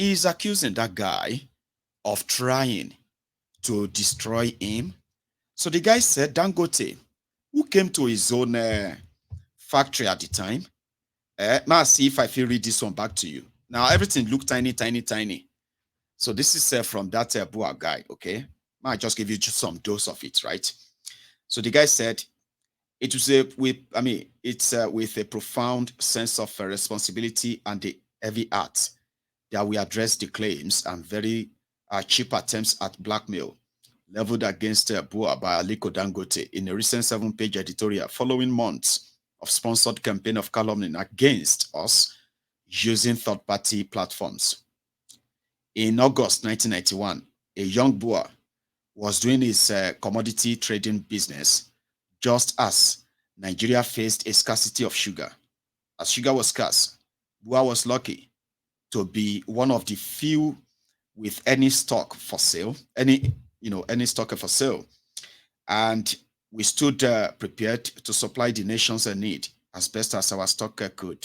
He's accusing that guy of trying to destroy him. So the guy said, Dangote, who came to his own factory at the time, now see if I feel read this one back to you. Now everything looked tiny, tiny, tiny. So this is from that BUA guy, okay? I just give you just some dose of it, right? So the guy said, it was it's with a profound sense of responsibility and a heavy heart that we address the claims and very cheap attempts at blackmail leveled against BUA by Aliko Dangote in a recent 7-page editorial following months of sponsored campaign of calumny against us using third-party platforms. In August 1991, a young BUA was doing his commodity trading business just as Nigeria faced a scarcity of sugar. As sugar was scarce, BUA was lucky to be one of the few with any stock for sale, any stock for sale. And we stood prepared to supply the nation's need as best as our stock could.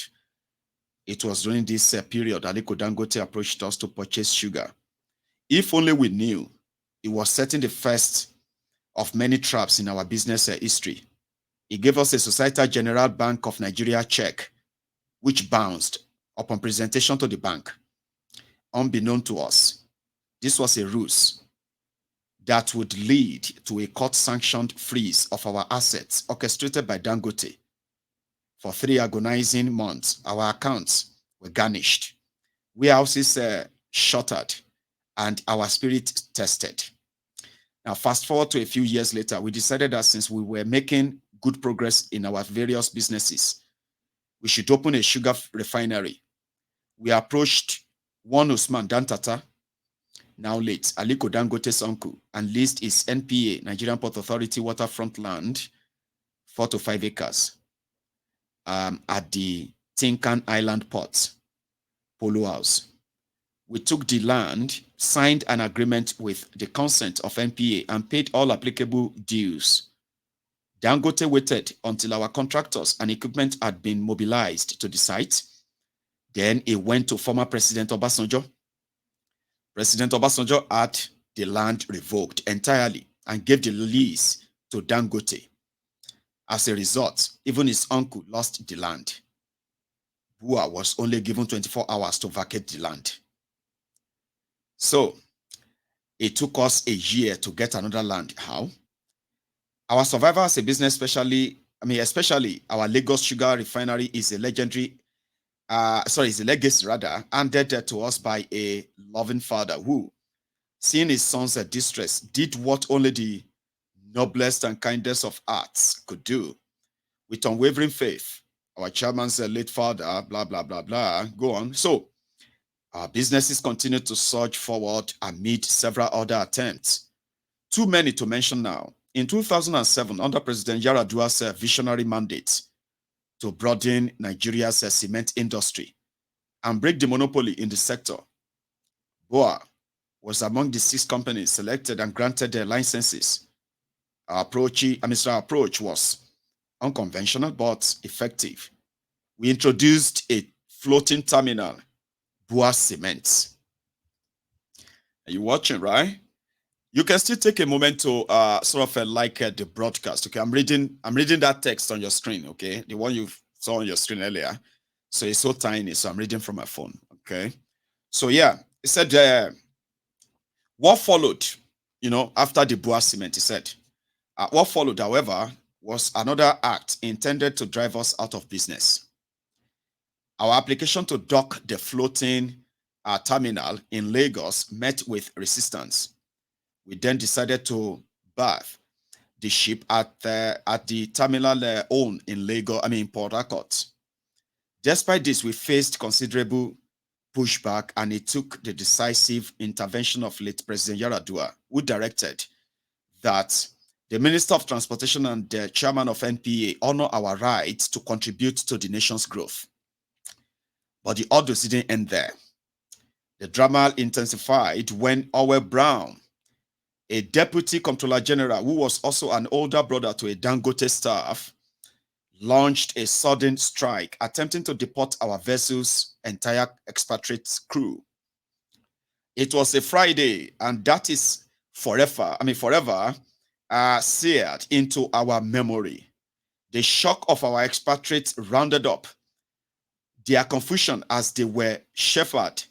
It was during this period Aliko Dangote approached us to purchase sugar. If only we knew it was setting the first of many traps in our business history. He gave us a Societe Generale Bank of Nigeria check, which bounced upon presentation to the bank. Unbeknown to us, this was a ruse that would lead to a court-sanctioned freeze of our assets orchestrated by Dangote. For 3 agonizing months, our accounts were garnished, warehouses shuttered, and our spirit tested. Now, fast forward to a few years later, we decided that since we were making good progress in our various businesses, we should open a sugar refinery. We approached one Usman Dantata, now late, Aliko Dangote's uncle, and leased his NPA, Nigerian Port Authority waterfront land, 4 to 5 acres, at the Tinkan Island Port, Polo House. We took the land, signed an agreement with the consent of NPA, and paid all applicable dues. Dangote waited until our contractors and equipment had been mobilized to the site. Then he went to former President Obasanjo. President Obasanjo had the land revoked entirely and gave the lease to Dangote. As a result, even his uncle lost the land. BUA was only given 24 hours to vacate the land. So it took us a year to get another land. How? Our survival as a business, especially our Lagos Sugar Refinery, is a legendary, is a legacy rather, handed to us by a loving father who, seeing his son's distress, did what only the noblest and kindest of hearts could do. With unwavering faith, our chairman's late father, blah, blah, blah, blah, go on. So our businesses continued to surge forward amid several other attempts. Too many to mention now. In 2007, under President Yar'Adua's visionary mandate to broaden Nigeria's cement industry and break the monopoly in the sector, BUA was among the 6 companies selected and granted their licenses. Our approach was unconventional but effective. We introduced a floating terminal, BUA Cement. Are you watching, right? You can still take a moment to like the broadcast. Okay, I'm reading that text on your screen. Okay, the one you saw on your screen earlier. So it's so tiny, so I'm reading from my phone. Okay, so yeah, it said what followed. After the BUA Cement, he said what followed, however, was another act intended to drive us out of business. Our application to dock the floating terminal in Lagos met with resistance. We then decided to berth the ship at the terminal owned in Port Harcourt. Despite this, we faced considerable pushback, and it took the decisive intervention of late President Yar'Adua, who directed that the Minister of Transportation and the Chairman of NPA honor our right to contribute to the nation's growth. But the orders didn't end there. The drama intensified when Owe Brown, a deputy comptroller general who was also an older brother to a Dangote staff, launched a sudden strike attempting to deport our vessel's entire expatriate crew. It was a Friday, and that is forever seared into our memory. The shock of our expatriates rounded up their confusion as they were shepherded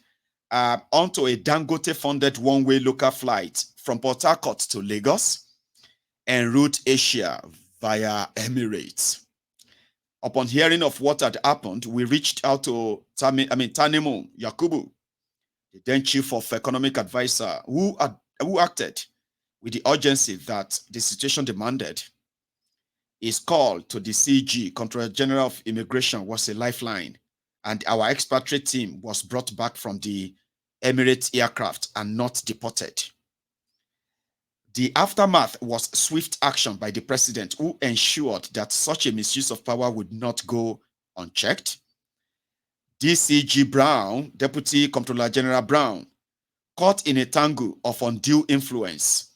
onto a Dangote-funded one-way local flight from Port Harcourt to Lagos en route Asia via Emirates. Upon hearing of what had happened, we reached out to Tanimu Yakubu, the then chief of economic advisor, who acted with the urgency that the situation demanded. His call to the CG, Controller General of Immigration, was a lifeline, and our expatriate team was brought back from the Emirates aircraft and not deported. The aftermath was swift action by the president, who ensured that such a misuse of power would not go unchecked. DCG Brown, Deputy Comptroller General Brown, caught in a tangle of undue influence,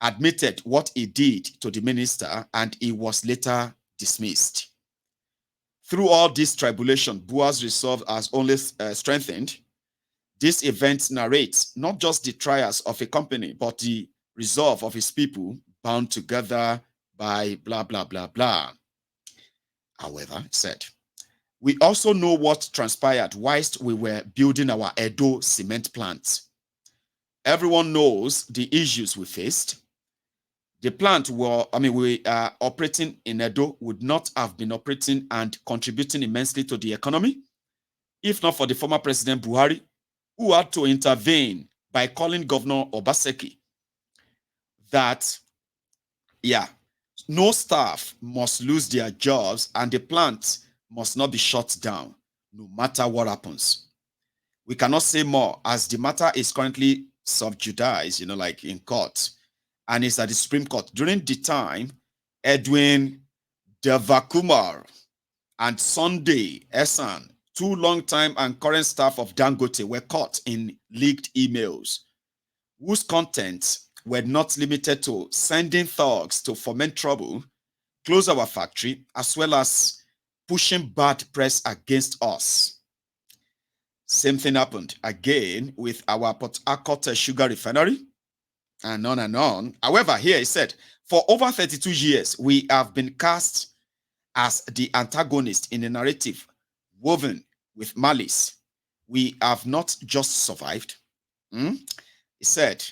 admitted what he did to the minister, and he was later dismissed. Through all this tribulation, BUA's resolve has only strengthened. This event narrates not just the trials of a company, but the resolve of his people bound together by blah, blah, blah, blah. However, he said, we also know what transpired whilst we were building our Edo cement plant. Everyone knows the issues we faced. The plant we are operating in Edo would not have been operating and contributing immensely to the economy if not for the former President Buhari, who had to intervene by calling Governor Obaseki that, no staff must lose their jobs and the plant must not be shut down, no matter what happens. We cannot say more as the matter is currently sub judice, like in court, and it's at the Supreme Court. During the time, Edwin Devakumar and Sunday Esan, two long-time and current staff of Dangote, were caught in leaked emails whose contents were not limited to sending thugs to foment trouble, close our factory, as well as pushing bad press against us. Same thing happened again with our Port Harcourt sugar refinery, and on and on. However, here he said, for over 32 years, we have been cast as the antagonist in a narrative woven with malice. We have not just survived. He said,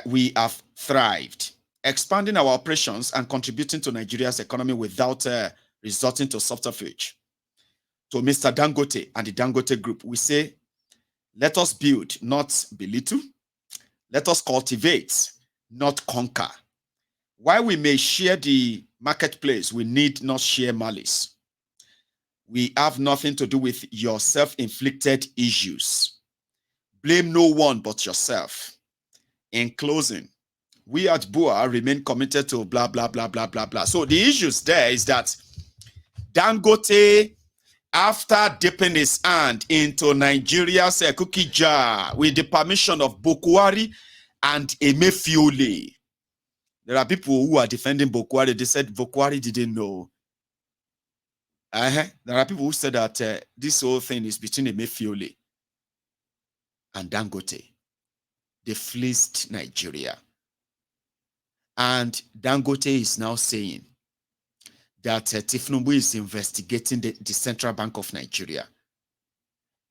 we have thrived, expanding our operations and contributing to Nigeria's economy without resorting to subterfuge. To Mr. Dangote and the Dangote Group, we say, let us build, not belittle. Let us cultivate, not conquer. While we may share the marketplace, we need not share malice. We have nothing to do with your self-inflicted issues. Blame no one but yourself. In closing, we at BUA remain committed to blah, blah, blah, blah, blah, blah. So the issues there is that Dangote, after dipping his hand into Nigeria's cookie jar with the permission of Bokwari and Emefiole, there are people who are defending Bokwari. They said Bokwari didn't know. There are people who said that this whole thing is between Emefiole and Dangote. They fleeced Nigeria. And Dangote is now saying that Tinubu is investigating the Central Bank of Nigeria.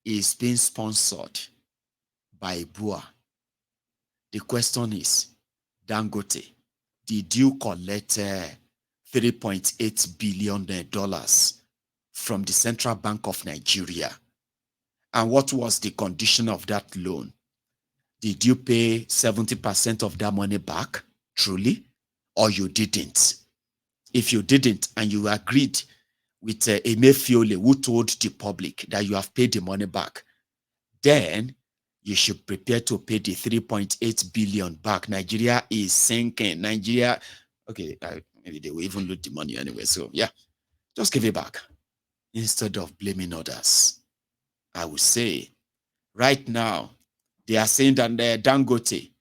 Is being sponsored by BUA. The question is, Dangote, did you collect $3.8 billion from the Central Bank of Nigeria? And what was the condition of that loan? Did you pay 70% of that money back, truly, or you didn't? If you didn't and you agreed with Emefiole, who told the public that you have paid the money back, then you should prepare to pay the 3.8 billion back. Nigeria is sinking. Nigeria, okay, maybe they will even lose the money anyway. So yeah, just give it back instead of blaming others. I would say right now, they are saying that Dangote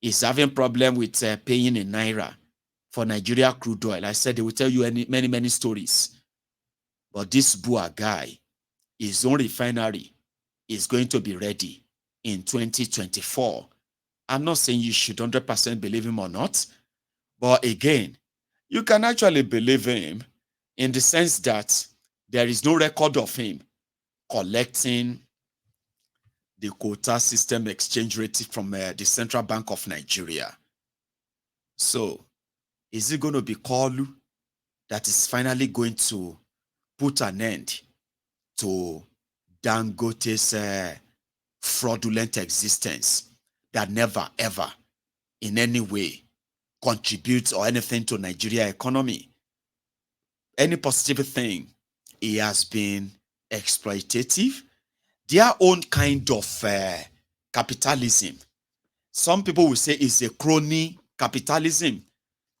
is having problem with paying in Naira for Nigeria crude oil. I said they will tell you many, many stories. But this BUA guy, his own refinery is going to be ready in 2024. I'm not saying you should 100% believe him or not, but again, you can actually believe him in the sense that there is no record of him collecting the quota system exchange rate from the Central Bank of Nigeria. So, is it going to be Kalu that is finally going to put an end to Dangote's fraudulent existence that never ever in any way contributes or anything to Nigeria economy? Any positive thing, he has been exploitative. Their own kind of capitalism. Some people will say it's a crony capitalism.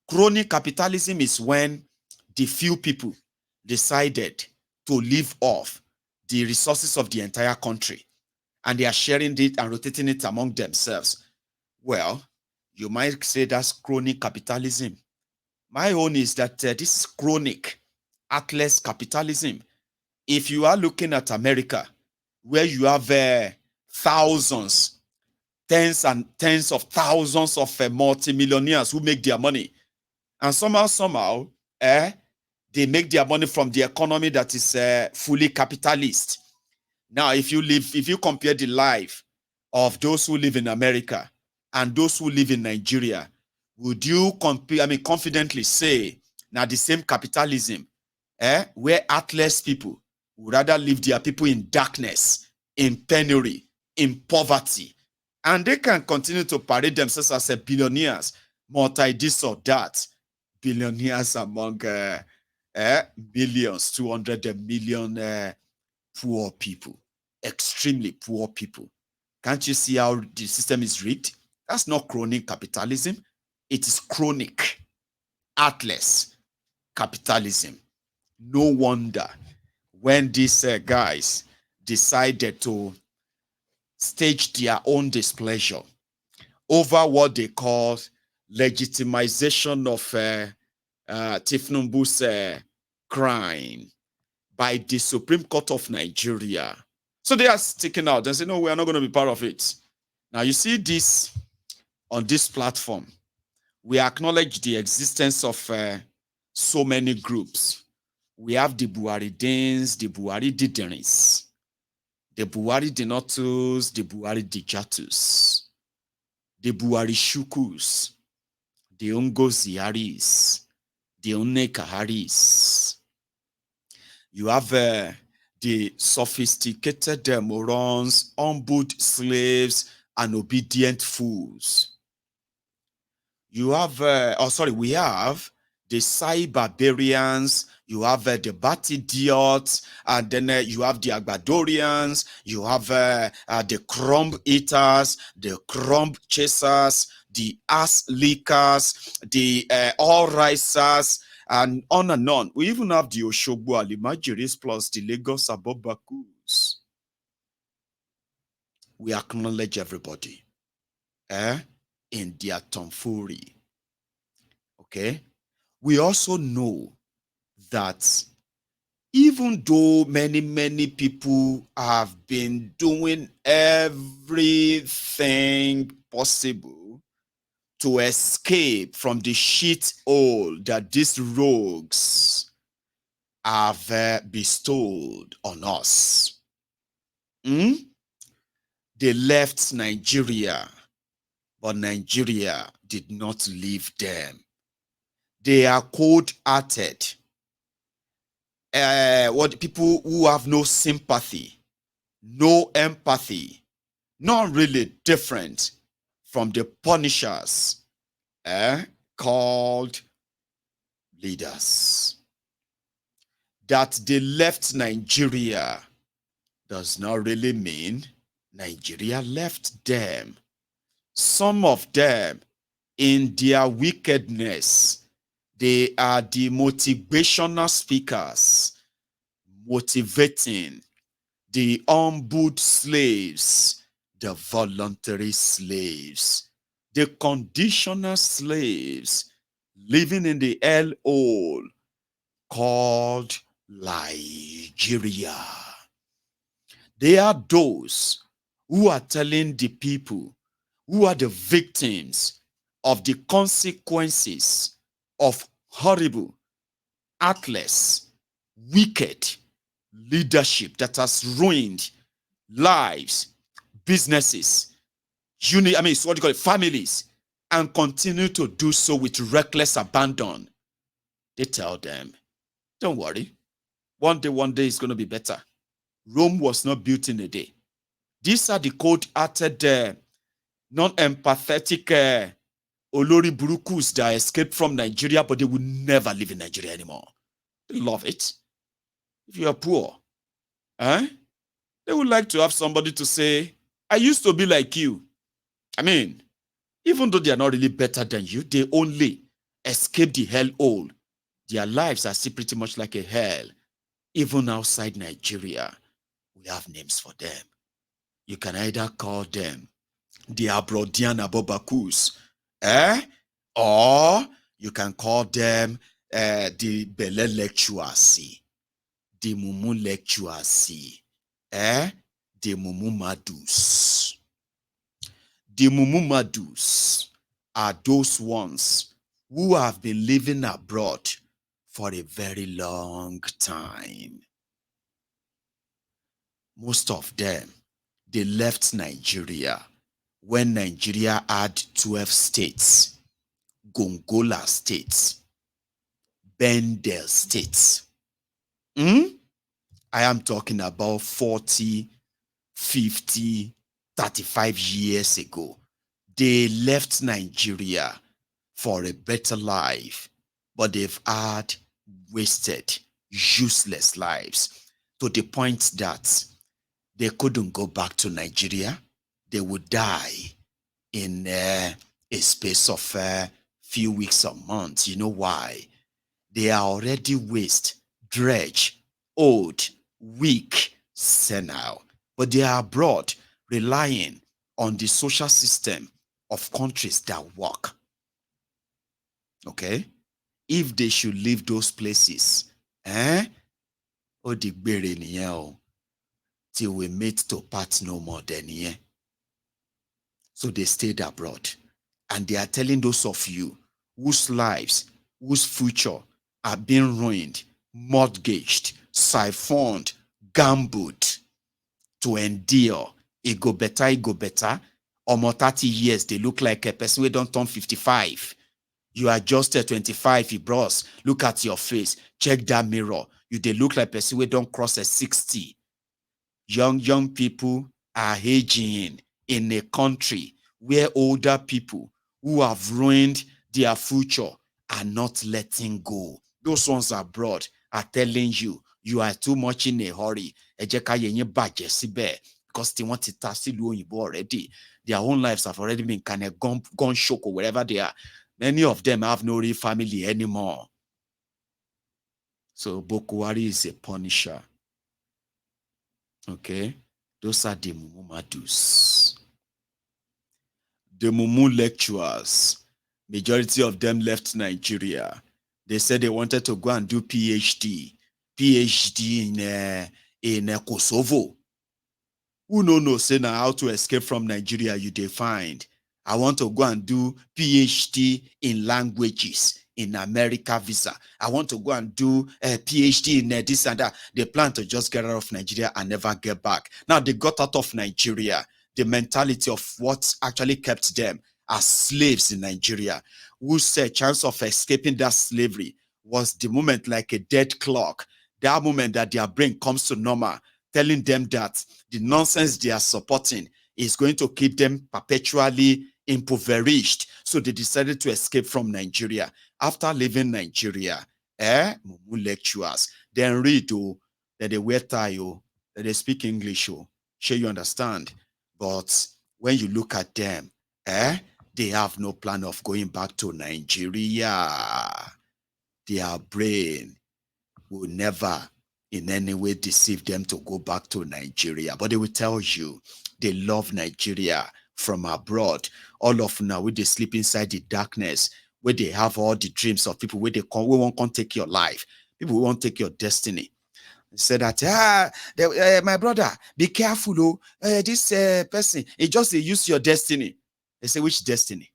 Crony capitalism is when the few people decided to live off the resources of the entire country and they are sharing it and rotating it among themselves. Well, you might say that's crony capitalism. My own is that this is chronic, atlas capitalism. If you are looking at America, where you have thousands, tens and tens of thousands of multimillionaires who make their money, and somehow, they make their money from the economy that is fully capitalist. Now, if you compare the life of those who live in America and those who live in Nigeria, would you confidently say now the same capitalism, where atlas people would rather leave their people in darkness, in penury, in poverty, and they can continue to parade themselves as billionaires, multi this or that, billionaires among millions, 200 million poor people, extremely poor people. Can't you see how the system is rigged? That's not chronic capitalism. It is chronic, atlas capitalism. No wonder when these guys decided to stage their own displeasure over what they call legitimization of Tinubu's crime by the Supreme Court of Nigeria. So they are sticking out and say, no, we are not going to be part of it. Now, you see this on this platform. We acknowledge the existence of so many groups. We have the Buharidins, the Buhari Diderins, the Buhari Denotus, the Buhari Dijatus, the Buhari Shukus, the Ungoziaris, the Unekaharis. You have the sophisticated morons, humbled slaves, and obedient fools. You have, we have the Cyberbarians, you have the Bat Idiots, and then you have the Agbadorians, you have the Crumb Eaters, the Crumb Chasers, the Ass Lickers, the All Risers, and on and on. We even have the Oshogbo Alimajiris plus the Lagos Abobakus. We acknowledge everybody in their tomfoolery. Okay? We also know that even though many people have been doing everything possible to escape from the shithole that these rogues have bestowed on us, they left Nigeria, but Nigeria did not leave them. They are cold-hearted. People who have no sympathy, no empathy, not really different from the punishers called leaders. That they left Nigeria does not really mean Nigeria left them. Some of them, in their wickedness, they are the motivational speakers, motivating the humbled slaves, the voluntary slaves, the conditional slaves living in the hellhole called Nigeria. They are those who are telling the people who are the victims of the consequences of horrible, heartless, wicked leadership that has ruined lives, businesses, so what do you call it, families, and continue to do so with reckless abandon. They tell them, don't worry, one day is going to be better. Rome was not built in a day. These are the cold-hearted, non-empathetic Olori Burukus that escaped from Nigeria, but they will never live in Nigeria anymore. They love it. If you are poor, they would like to have somebody to say, I used to be like you. I mean, even though they are not really better than you, they only escape the hellhole. Their lives are still pretty much like a hell. Even outside Nigeria, we have names for them. You can either call them the Abrodian Abobakus, or you can call them the Bele Lectuasi, the Mumu Lectuasi, the Mumu Madus. The Mumu Madus are those ones who have been living abroad for a very long time. Most of them, they left Nigeria when Nigeria had 12 states, Gongola states, Bendel states. I am talking about 40, 50, 35 years ago. They left Nigeria for a better life, but they've had wasted, useless lives to the point that they couldn't go back to Nigeria. They would die in a space of a few weeks or months. You know why? They are already waste, dredge, old, weak, senile, but they are abroad relying on the social system of countries that work. Okay? If they should leave those places, till we meet to part no more than here. So they stayed abroad. And they are telling those of you whose lives, whose future are being ruined, mortgaged, siphoned, gambled to endure. It go better. Almost 30 years, they look like a person who don't turn 55. You are just 25, you bros. Look at your face. Check that mirror. You they look like a person who don't cross a 60. Young people are aging in a country where older people who have ruined their future are not letting go. Those ones abroad are telling you, you are too much in a hurry. Because they want to tassel you already. Their own lives have already been kind of gone shook or wherever they are. Many of them have no real family anymore. So Bokuwari is a punisher. Okay? Those are the Mumu Madus. The Mumu lecturers, majority of them left Nigeria. They said they wanted to go and do PhD in Kosovo. Who no say now how to escape from Nigeria you dey find. I want to go and do PhD in languages in America visa. I want to go and do a PhD in this and that. They plan to just get out of Nigeria and never get back. Now they got out of Nigeria. The mentality of what actually kept them as slaves in Nigeria, whose chance of escaping that slavery was the moment like a dead clock. That moment that their brain comes to normal, telling them that the nonsense they are supporting is going to keep them perpetually impoverished. So they decided to escape from Nigeria. After leaving Nigeria, Mumu lecturers, then read, that they wear tie, that they speak English, sure you understand. But when you look at them, they have no plan of going back to Nigeria. Their brain will never in any way deceive them to go back to Nigeria. But they will tell you they love Nigeria from abroad. All of now, where they sleep inside the darkness, where they have all the dreams of people where they won't take your life, people who won't take your destiny. Say that, my brother, be careful, this person, it just use your destiny. They say, which destiny?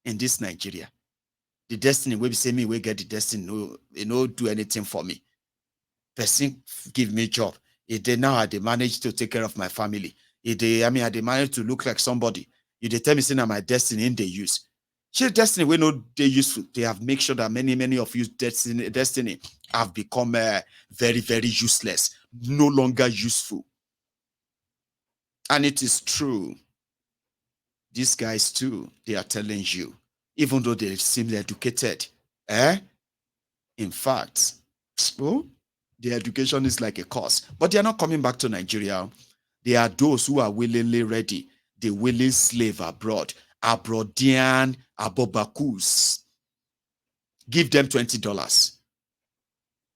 In this Nigeria. The destiny, we say me, we get the destiny, no, do anything for me. Person give me job. They now they manage to take care of my family. They manage to look like somebody. They tell me saying that my destiny in they use. She destiny we know they useful. They have make sure that many of you destiny have become very, very useless, no longer useful. And it is true. These guys too, they are telling you, even though they seem educated, in fact, the education is like a course, but they are not coming back to Nigeria. They are those who are willingly ready, the willing slave abroad, abroadian abobakus. Give them $20.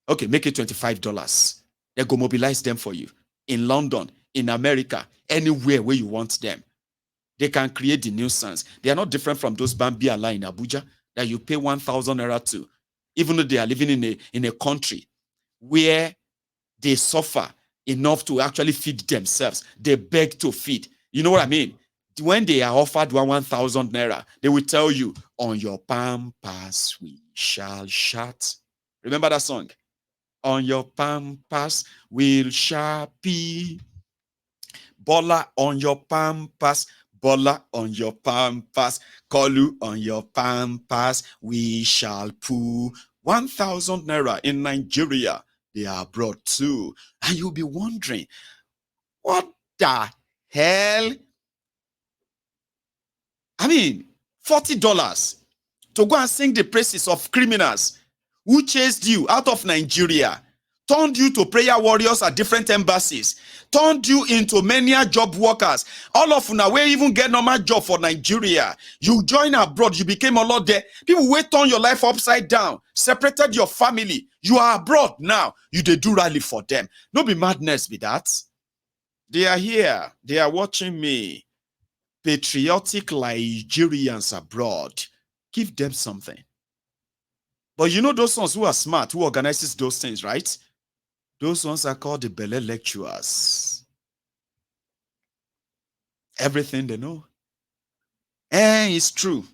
Okay, make it $25. They go mobilize them for you in London, in America, anywhere where you want them. They can create the nuisance. They are not different from those Bambi Allah in Abuja that you pay 1,000 naira to, even though they are living in a country where they suffer enough to actually feed themselves. They beg to feed. You know what I mean? When they are offered 1,000 naira, they will tell you, on your pampas we shall shout. Remember that song? On your pampas we'll sharpie. Bola on your pampas. Bola on your pampas. Kolu on your pampas. We shall poo. 1,000 naira in Nigeria. They are abroad too. And you'll be wondering, what the hell? I mean, $40 to go and sing the praises of criminals who chased you out of Nigeria, turned you to prayer warriors at different embassies, turned you into many job workers. All of you where even get normal job for Nigeria. You join abroad, you became a lot there. People will turn your life upside down, separated your family. You are abroad now. You they do rally for them. No be madness be that. They are here. They are watching me. Patriotic Nigerians abroad. Give them something. But you know those ones who are smart, who organizes those things, right? Those ones are called the Bele lecturers. Everything they know. And it's true.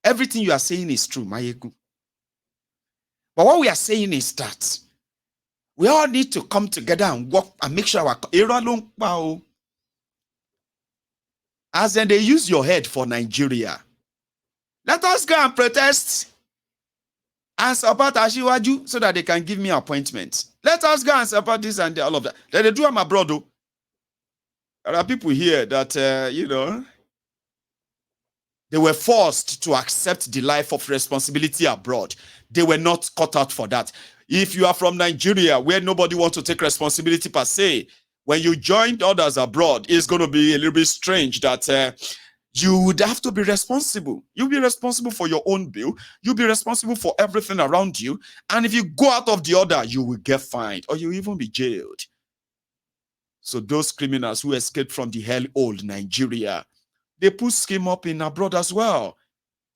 Everything you are saying is true, Mayeku. But what we are saying is that we all need to come together and work and make sure our as then they use your head for Nigeria. Let us go and protest and support Ashiwaju so that they can give me appointments. Let us go and support this and all of that. Then they do them abroad, though. There are people here that, they were forced to accept the life of responsibility abroad. They were not cut out for that. If you are from Nigeria, where nobody wants to take responsibility per se, when you join others abroad, it's going to be a little bit strange that you would have to be responsible. You'll be responsible for your own bill. You'll be responsible for everything around you. And if you go out of the order, you will get fined or you'll even be jailed. So those criminals who escaped from the hell old Nigeria, they put scheme up in abroad as well.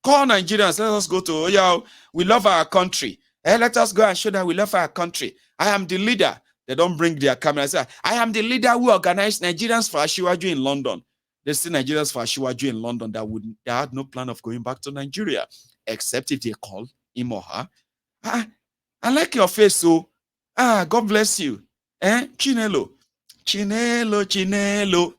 Call Nigerians, let us go to, we love our country. Let us go and show that we love our country. I am the leader. They don't bring their camera. Say, I am the leader who organized Nigerians for Ashiwaju in London. They see Nigerians for Ashiwaju in London that had no plan of going back to Nigeria, except if they call him or her. I like your face, so God bless you. Chinelo. Chinelo, Chinelo.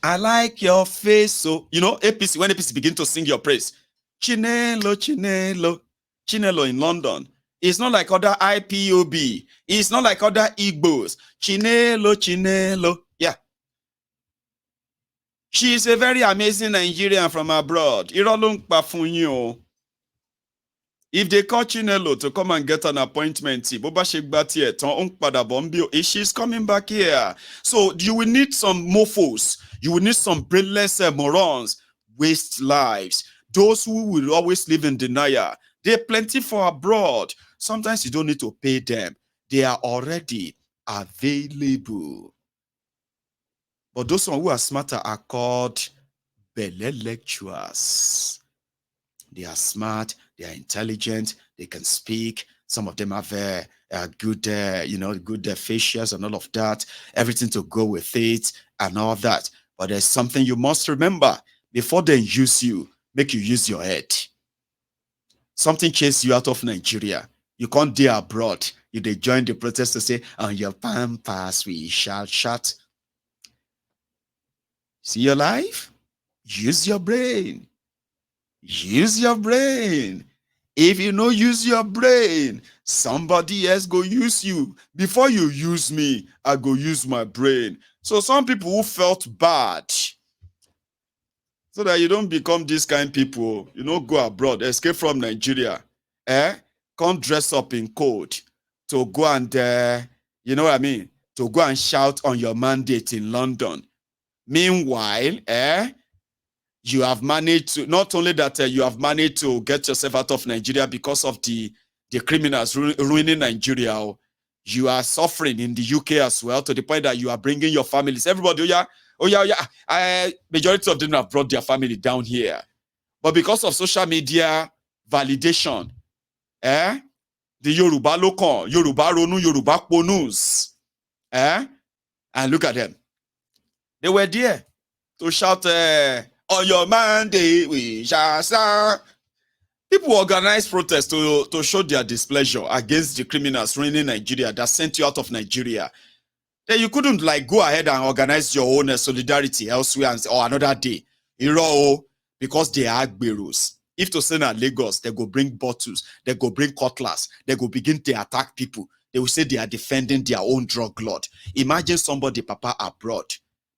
I like your face, so APC, when APC begin to sing your praise, Chinelo, Chinelo, Chinelo in London. It's not like other IPOB. It's not like other Igbos. Chinelo, Chinelo. Yeah. She's a very amazing Nigerian from abroad. If they call Chinelo to come and get an appointment, she's coming back here. So you will need some mofos. You will need some brainless morons, waste lives. Those who will always live in denial. They're plenty for abroad. Sometimes you don't need to pay them. They are already available. But those who are smarter are called Bele lecturers. They are smart, they are intelligent, they can speak. Some of them have good, good facials and all of that, everything to go with it and all that. But there's something you must remember. Before they use you, make you use your head. Something chase you out of Nigeria. You can't dare abroad. You they join the protest to say, on your pampas we shall shut. See your life? Use your brain. Use your brain. If you no use your brain, somebody else go use you. Before you use me, I go use my brain. So some people who felt bad, so that you don't become this kind of people, you know, go abroad, escape from Nigeria, come dress up in code to go and, you know what I mean, to go and shout on your mandate in London. Meanwhile, you have managed to, not only that you have managed to get yourself out of Nigeria because of the criminals ruining Nigeria, you are suffering in the UK as well, to the point that you are bringing your families. Everybody, oh yeah, majority of them have brought their family down here. But because of social media validation, the Yoruba local, Yoruba Ronu, Yoruba Ponus, and look at them. They were there to shout, on your mandate, we shall stand. People organize protests to show their displeasure against the criminals ruining Nigeria that sent you out of Nigeria. Then you couldn't like go ahead and organize your own solidarity elsewhere and say, oh, another day. Because they are Agberos. If to send at Lagos, they go bring bottles, they go bring cutlass, they go begin to attack people. They will say they are defending their own drug lord. Imagine somebody, Papa, abroad,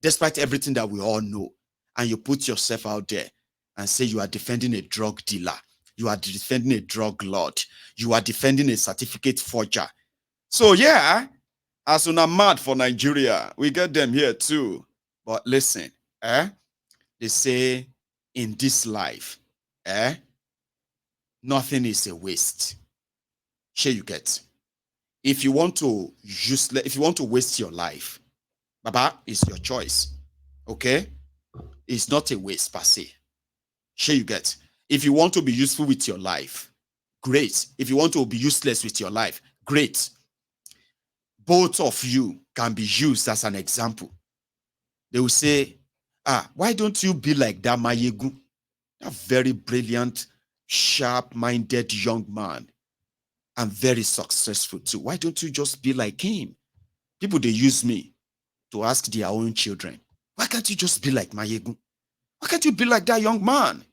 despite everything that we all know, and you put yourself out there and say you are defending a drug dealer, you are defending a drug lord, you are defending a certificate forger. So yeah, as soon as mad for Nigeria, we get them here too. But listen, they say in this life, nothing is a waste. Sure you get. If you want to waste your life, Baba, it's your choice. Okay? It's not a waste per se. Sure you get. If you want to be useful with your life, great. If you want to be useless with your life, great. Both of you can be used as an example. They will say, why don't you be like that Mayegu? A very brilliant, sharp-minded young man and very successful too. Why don't you just be like him? People, they use me to ask their own children, why can't you just be like Mayegu? Why can't you be like that young man?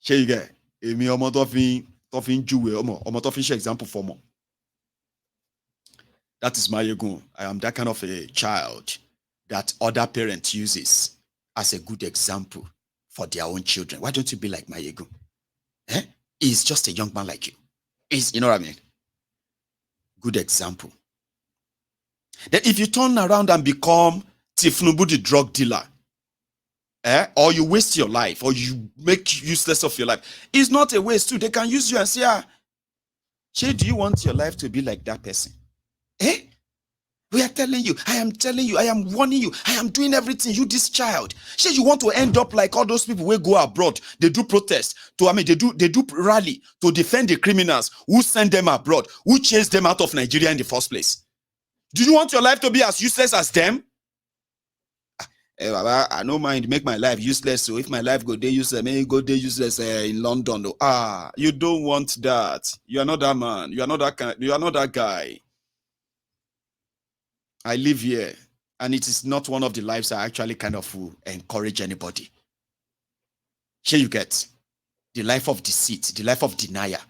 Here you go. Èmi ọmọ tó fi ń júwe ọmọ tó fi ń ṣe example for me. That is Mayegu. I am that kind of a child that other parents uses as a good example for their own children. Why don't you be like Mayegu? He's just a young man like you. You know what I mean? Good example. Then if you turn around and become Tinubu the drug dealer, or you waste your life, or you make useless of your life, it's not a waste too. They can use you and say, do you want your life to be like that person? We are telling you, I am telling you, I am warning you, I am doing everything, you this child. Say you want to end up like all those people who go abroad, they do protest, they do rally to defend the criminals who send them abroad, who chase them out of Nigeria in the first place. Do you want your life to be as useless as them? Baba, I don't mind make my life useless. So if my life go day useless, maybe go day useless in London. You don't want that. You are not that man. You are not that guy. I live here, and it is not one of the lives I actually kind of encourage anybody. Here you get the life of deceit, the life of denier,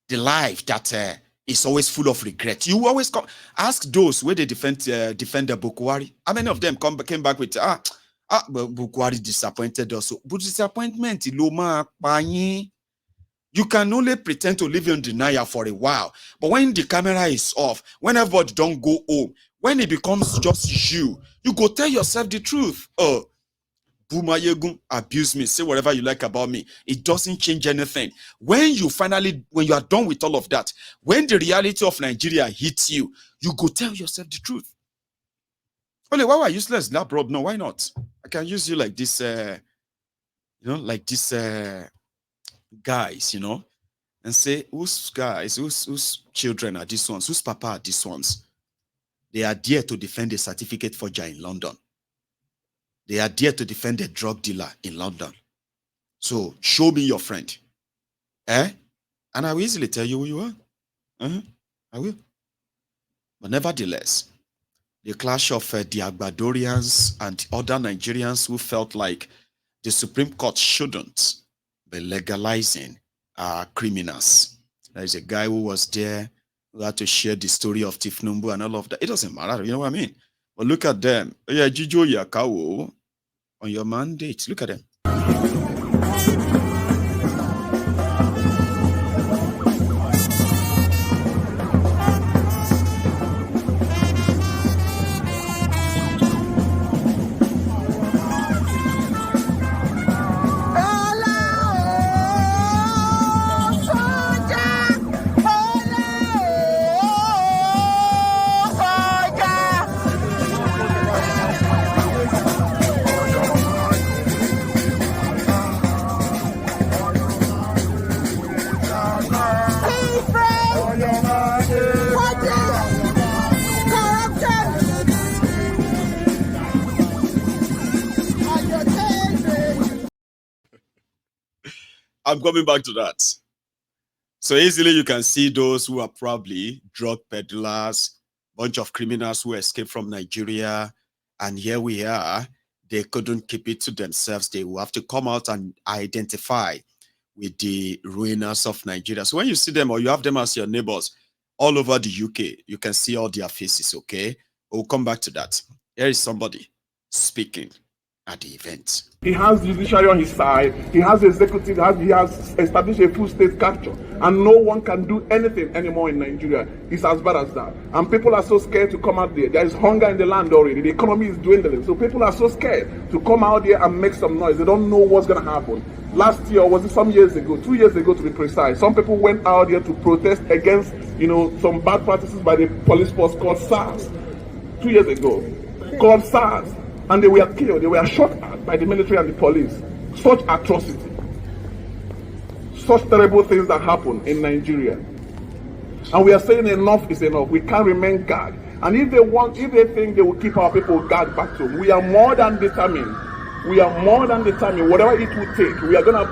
the life that is always full of regret. You always ask those where they defend the Bukwari. How many of them came back with Bukwari disappointed us? But disappointment, you can only pretend to live in denial for a while. But when the camera is off, when everybody don't go home, when it becomes just you go tell yourself the truth. Bumayegun abuse me, say whatever you like about me. It doesn't change anything. When you are done with all of that, when the reality of Nigeria hits you, you go tell yourself the truth. Only why are you useless? No, bro, no, why not? I can use you like this, like this guys, and say, whose guys, whose children are these ones? Whose papa are these ones? They are there to defend a certificate forger in London. They are there to defend a drug dealer in London. So show me your friend. And I will easily tell you who you are. I will. But nevertheless, the clash of the Agbadorians and other Nigerians who felt like the Supreme Court shouldn't be legalizing criminals. There's a guy who was there who had to share the story of Tinubu and all of that. It doesn't matter, you know what I mean? But look at them. Yeah, Jijo Yakawo on your mandate. Look at them. I'm coming back to that. So easily you can see those who are probably drug peddlers, bunch of criminals who escaped from Nigeria, and here we are. They couldn't keep it to themselves. They will have to come out and identify with the ruiners of Nigeria. So when you see them or you have them as your neighbors all over the UK, you can see all their faces, okay? We'll come back to that. Here is somebody speaking at the event. He has judiciary on his side, he has executive, he has established a full state capture, and no one can do anything anymore in Nigeria. It's as bad as that. And people are so scared to come out there. There is hunger in the land already. The economy is dwindling. So people are so scared to come out there and make some noise. They don't know what's going to happen. Last year, or was it some years ago, 2 years ago to be precise, some people went out there to protest against, some bad practices by the police force called SARS. 2 years ago, called SARS. And they were killed, they were shot at by the military and the police. Such atrocity. Such terrible things that happen in Nigeria. And we are saying enough is enough. We can't remain guard. And if they think they will keep our people guard back to, we are more than determined. We are more than determined. Whatever it will take, we are gonna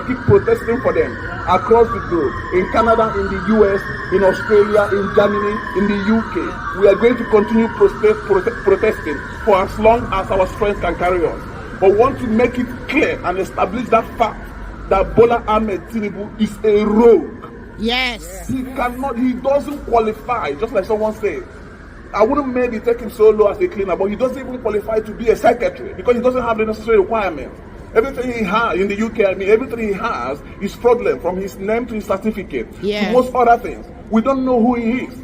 keep protesting for them across the globe. In Canada, in the US, in Australia, in Germany, in the UK. We are going to continue protesting for as long as our strength can carry us. But want to make it clear and establish that fact that Bola Ahmed Tinubu is a rogue. Yes. He doesn't qualify, just like someone said. I wouldn't maybe take him so low as a cleaner, but he doesn't even qualify to be a secretary because he doesn't have the necessary requirements. Everything he has in the UK, everything he has is fraudulent, from his name to his certificate to most other things. We don't know who he is.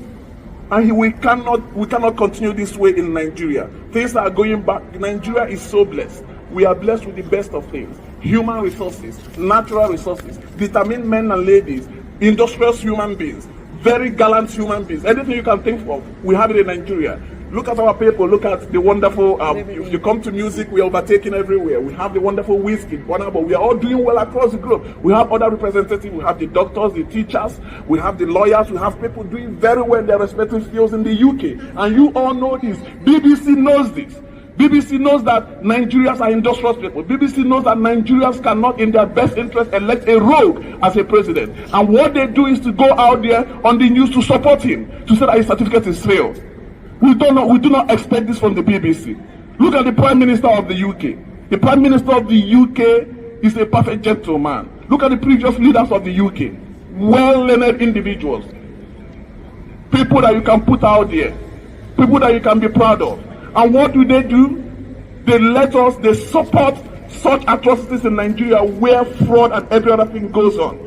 And we cannot continue this way in Nigeria. Things are going back. Nigeria is so blessed. We are blessed with the best of things. Human resources, natural resources, determined men and ladies, industrious human beings, very gallant human beings. Anything you can think of, we have it in Nigeria. Look at our people. Look at the wonderful, if you come to music, we are overtaken everywhere. We have the wonderful whiskey, but we are all doing well across the globe. We have other representatives. We have the doctors, the teachers. We have the lawyers. We have people doing very well in their respective fields in the UK. And you all know this. BBC knows this. BBC knows that Nigerians are industrious people. BBC knows that Nigerians cannot, in their best interest, elect a rogue as a president. And what they do is to go out there on the news to support him, to say that his certificate is failed. We do not expect this from the BBC. Look at the Prime Minister of the UK. The Prime Minister of the UK is a perfect gentleman. Look at the previous leaders of the UK. Well-learned individuals. People that you can put out there. People that you can be proud of. And what do? They support such atrocities in Nigeria where fraud and every other thing goes on.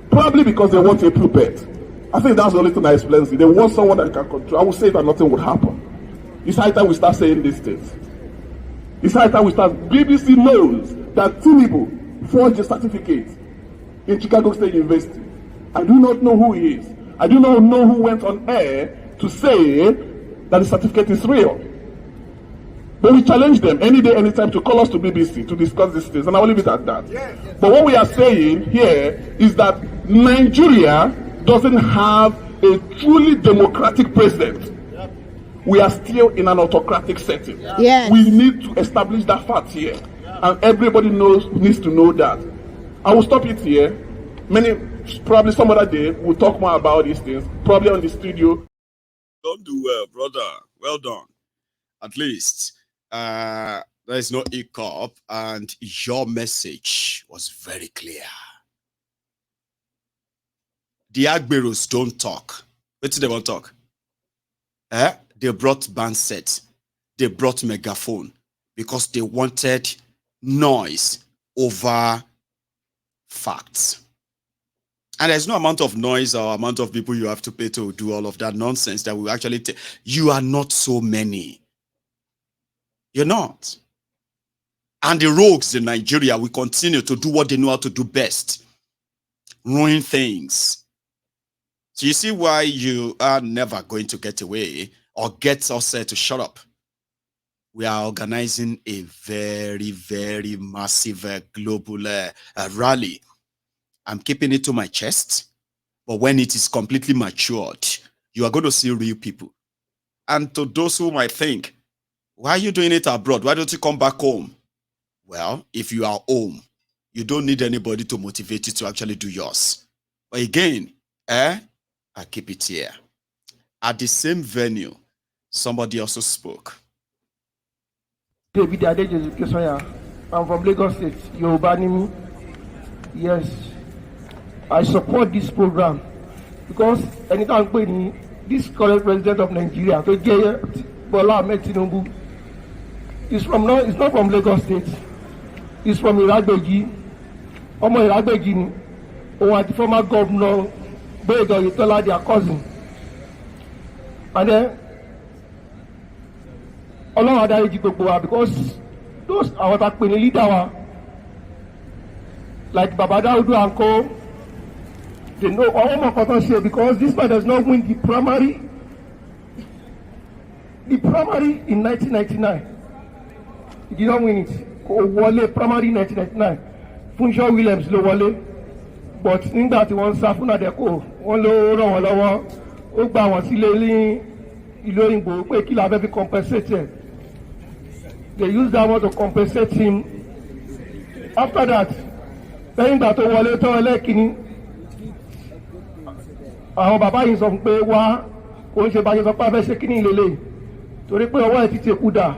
Probably because they want a puppet. I think that's the only thing that explains it. They want someone that can control. I would say that nothing would happen. It's high time we start saying these things. It's high time we start. BBC knows that Tinubu forged a certificate in Chicago State University. I do not know who he is. I do not know who went on air to say that the certificate is real. But we challenge them any day, anytime to call us to BBC to discuss these things, and I will leave it at that. Yes. But what we are saying here is that Nigeria doesn't have a truly democratic president. Yep. We are still in an autocratic setting. Yes. We need to establish that fact here, and everybody needs to know that. I will stop it here. Probably some other day, we'll talk more about these things, probably on the studio. Don't do well, brother. Well done. At least there is no hiccup, and your message was very clear. The Agberos don't talk. What do they want to talk? They brought band set. They brought megaphone because they wanted noise over facts. And there's no amount of noise or amount of people you have to pay to do all of that nonsense that will actually take. You are not so many. You're not. And the rogues in Nigeria will continue to do what they know how to do best. Ruin things. So you see why you are never going to get away or get us to shut up. We are organizing a very, very massive global rally. I'm keeping it to my chest, but when it is completely matured, you are going to see real people. And to those who might think, why are you doing it abroad? Why don't you come back home? Well, if you are home, you don't need anybody to motivate you to actually do yours. But again, I keep it here. At the same venue, somebody also spoke. David Adejesu, I'm from Lagos State, Yoruba. Yes. I support this program because anytime this current president of Nigeria, Bola Ahmed Tinubu, it's not from Lagos State. It's from Iragbeji. Omo Iragbeji, or the former governor, Bedo Yetola, their cousin. And then, Allah Adaiji Gbogbowa, because those are what leader like Baba Daudu and Co. They know all my potential because this man does not win the primary. The primary in 1999. He did not win it. Wale primary in 1999. Funshaw Williams lo wale. But nígbà tí wọ́n sá fún Adeko, wọ́n ló ràn wọ́n lọ́wọ́. Ó gba wọn sílé ní ìlú òyìnbó pé kí la fẹ́ fi compensate him. They used that one to compensate him. After that, lẹ́yìn ìgbà tó wọlé tán ẹlẹ́kìnní. Àwọn bàbá yìí sọ pé wá kò ń ṣe bá ṣe sọ pé a fẹ́ ṣe kíní ìlélẹ̀ torí pé ọwọ́ ẹ̀ ti ṣe kú dà.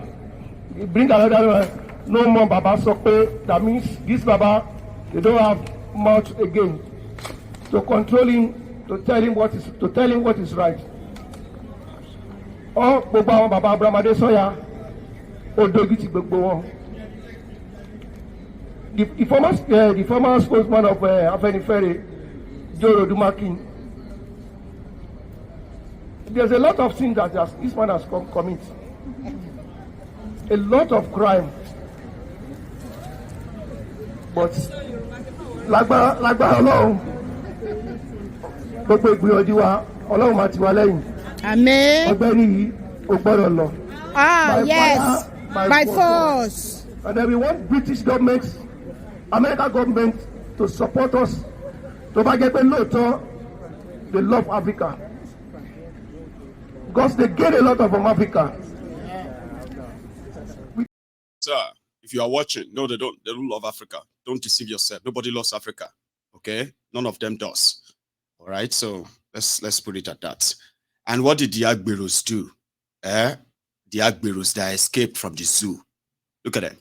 Bring another one. No more bàbá sọ pé that means this bàbá they don't have mouth again to control him, to tell him what is right. Ọ gbogbo àwọn bàbá Abraham Adesanya ó dojú ti gbogbo wọn. The former spokesman of Afenifere, Joe Rodumakin. There's a lot of things that this man has committed. A lot of crime. But lágbára Ọlọ́run gbogbo ìgbìyànjú wa Ọlọ́run máa ti wá lẹ́yìn. Amen. Ọgbẹ́ni yìí ó gbọ́dọ̀ lọ. Yes, by force. And then we want British government, American government to support us. To bá jẹ́ pé lóòótọ́ they love Africa. Because they get a lot of from Africa. Sir, if you are watching, no, they don't love Africa. Don't deceive yourself. Nobody loves Africa. Okay? None of them does. All right, so let's put it at that. And what did the Agberos do? The Agberos that escaped from the zoo. Look at them.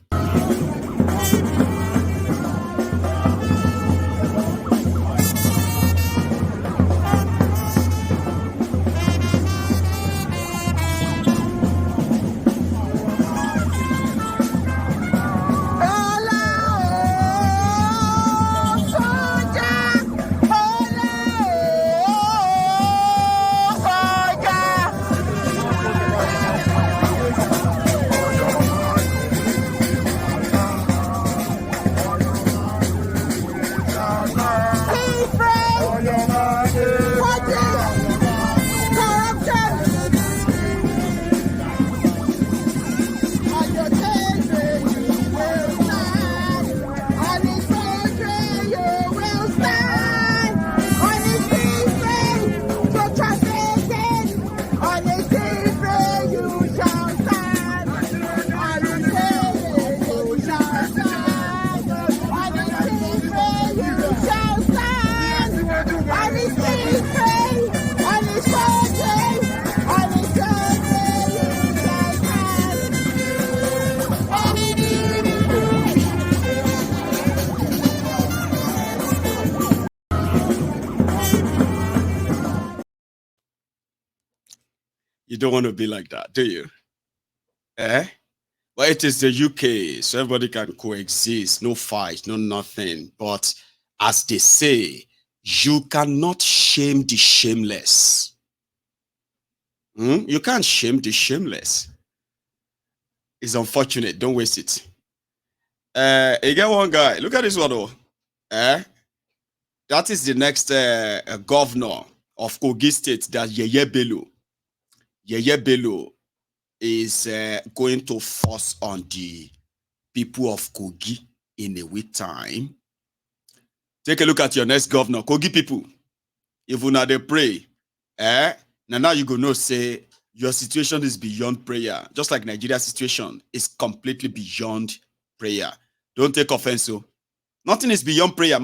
You don't want to be like that, do you? Eh? Well, it is the UK, so everybody can coexist, no fight, no nothing. But as they say, you cannot shame the shameless. You can't shame the shameless. It's unfortunate. Don't waste it. You get one guy. Look at this one, though. That is the next governor of Kogi State, that Yeye Bello. Yeye Bello is going to force on the people of Kogi in a week time. Take a look at your next governor, Kogi people. If you not they pray, now you go know say your situation is beyond prayer. Just like Nigeria's situation is completely beyond prayer. Don't take offense, so nothing is beyond prayer.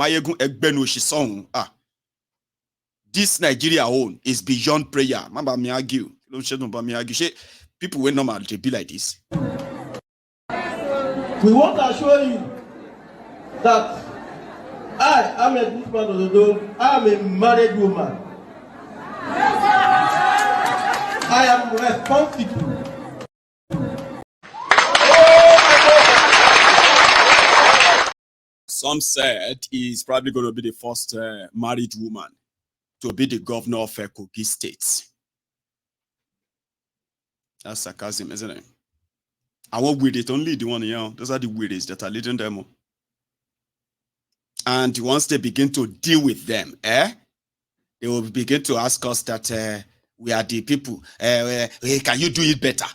This Nigeria own is beyond prayer. Remember me argue. People will normal they be like this. We want to assure you that I am a good man of the dome. I am a married woman. I am responsible. Some said he's probably going to be the first married woman to be the governor of Kogi State. That's sarcasm, isn't it? I won't with it, only the one here. Those are the weirdest that are leading them. And once they begin to deal with them, they will begin to ask us that we are the people. Hey, can you do it better?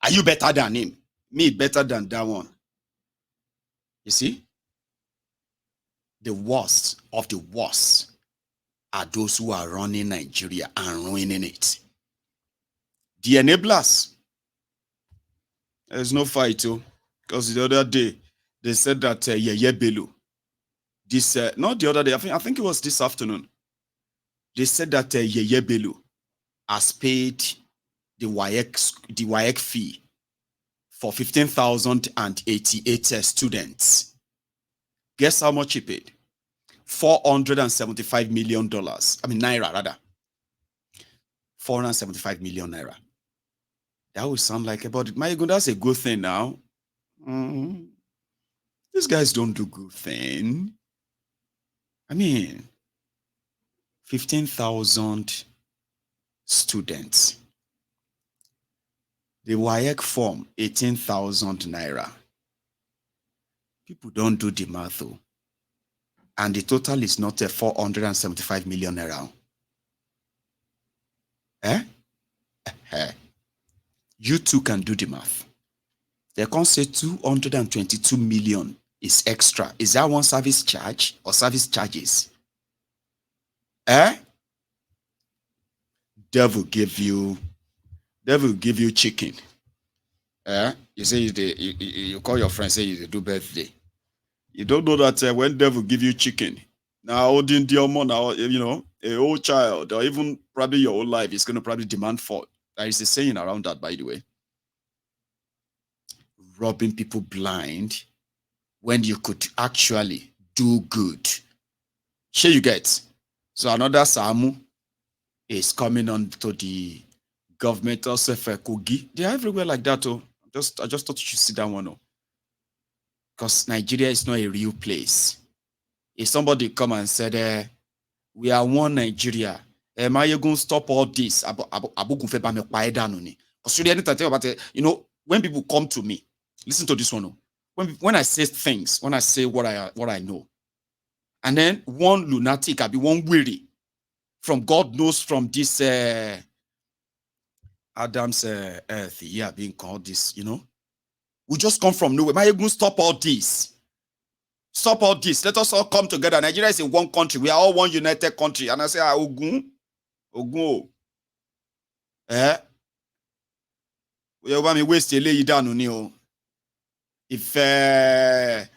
Are you better than him? Me, better than that one. You see? The worst of the worst are those who are running Nigeria and ruining it. The enablers. There's no fight, too. Because the other day, they said that Yeye Bello, this, not the other day, I think it was this afternoon, they said that Yeye Bello has paid the WAEC fee for 15,088 students. Guess how much he paid? $475 million. I mean, naira, rather. 475 million naira. That would sound like about it. My God, that's a good thing now. These guys don't do good thing. I mean, 15,000 students. The WAEC form, 18,000 naira. People don't do the math, though. And the total is not a 475 million naira. You too can do the math. They can't say 222 million is extra. Is that one service charge or service charges? Devil give you chicken. You say you call your friend, say you do birthday. You don't know that when devil give you chicken, now a whole child or even probably your whole life is going to probably demand for. There is a saying around that, by the way. Robbing people blind when you could actually do good. Here you get. So another Samu is coming on to the government also for Kogi. They are everywhere like that. I just thought you should see that one. Because Nigeria is not a real place. If somebody come and said, we are one Nigeria, am I going to stop all this? When people come to me, listen to this one. When I say things, when I say what I know, and then one lunatic, I be one weary from God knows from this Adam's earth, being called this, we just come from nowhere. Am I going to stop all this? Stop all this. Let us all come together. Nigeria is in one country. We are all one united country. And I say, Ogun. We want me waste a lay down on you. If they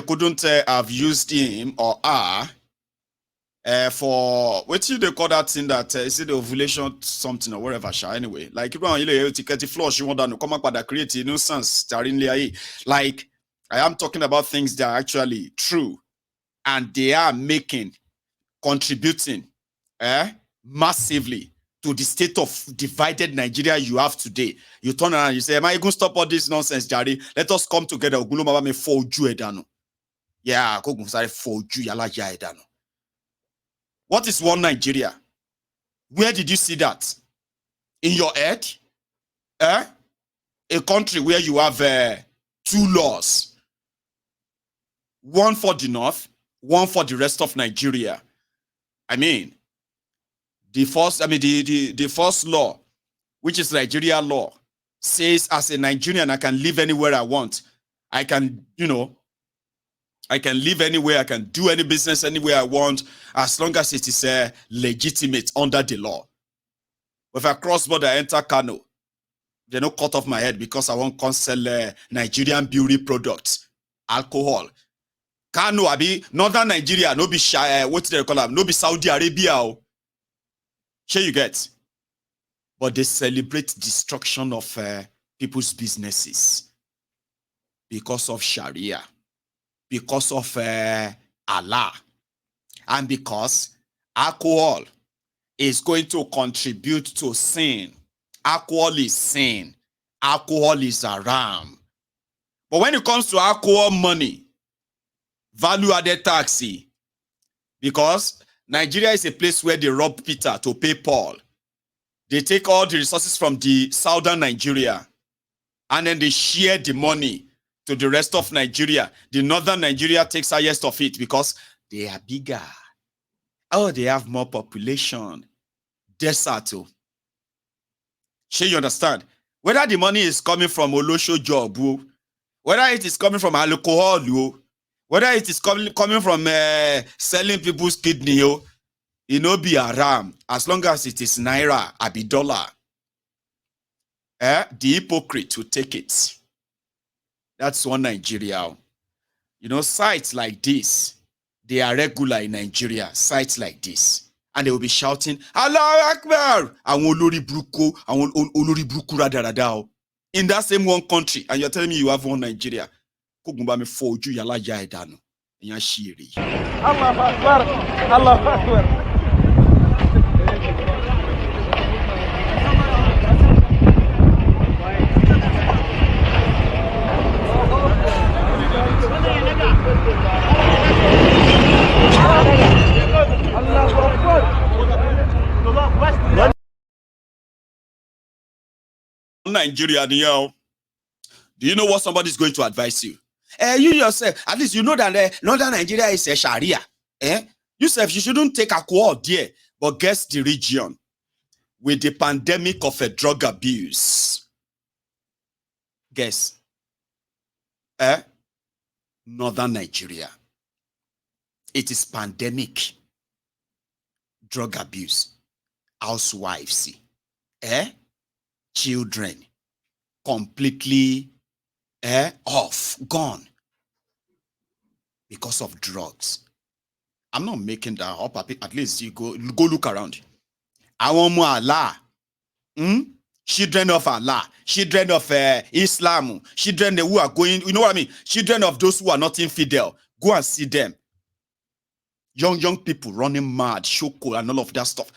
couldn't have used him or her for what do they call that thing that is it the ovulation something or whatever, anyway, like you flush you want to come up with a create nuisance. Like I am talking about things that are actually true and they are contributing massively to the state of divided Nigeria you have today. You turn around and you say, am I going to stop all this nonsense, Jari? Let us come together. Yeah, what is one Nigeria? Where did you see that? In your head? A country where you have 2 laws. One for the north, one for the rest of Nigeria. I mean, the first law, which is Nigeria law, says as a Nigerian, I can live anywhere I want. I can, I can live anywhere. I can do any business anywhere I want, as long as it is legitimate under the law. If I cross border, enter Kano, they don't cut off my head because I won't sell Nigerian beauty products, alcohol. Kano, abi northern Nigeria, no be what they call them, no be Saudi Arabia. Sure you get. But they celebrate destruction of people's businesses because of Sharia, because of Allah, and because alcohol is going to contribute to sin. Alcohol is sin. Alcohol is haram. But when it comes to alcohol money, value-added tax, because Nigeria is a place where they rob Peter to pay Paul. They take all the resources from the southern Nigeria and then they share the money to the rest of Nigeria. The northern Nigeria takes highest of it because they are bigger. Oh, they have more population. Desert. Sure, you understand? Whether the money is coming from Olosho job, whether it is coming from alcohol, whether it is coming from selling people's kidney, it no be haram as long as it is naira, abi dollar. The hypocrite will take it. That's one Nigeria. Sites like this, they are regular in Nigeria. Sites like this. And they will be shouting, Allah Akbar! In that same one country. And you're telling me you have one Nigeria. Allah Akbar! Allah Akbar! Nigeria, do you know what somebody is going to advise you? You yourself, at least you know that northern Nigeria is a Sharia. You shouldn't take alcohol there, but guess the region with the pandemic of a drug abuse. Guess. Northern Nigeria. It is pandemic. Drug abuse. Housewives. Children. Completely off. Gone. Because of drugs. I'm not making that up. At least you go look around. Awomu Allah. Children of Allah, children of Islam, children who are going, you know what I mean? Children of those who are not infidel. Go and see them. Young people running mad, shoko and all of that stuff.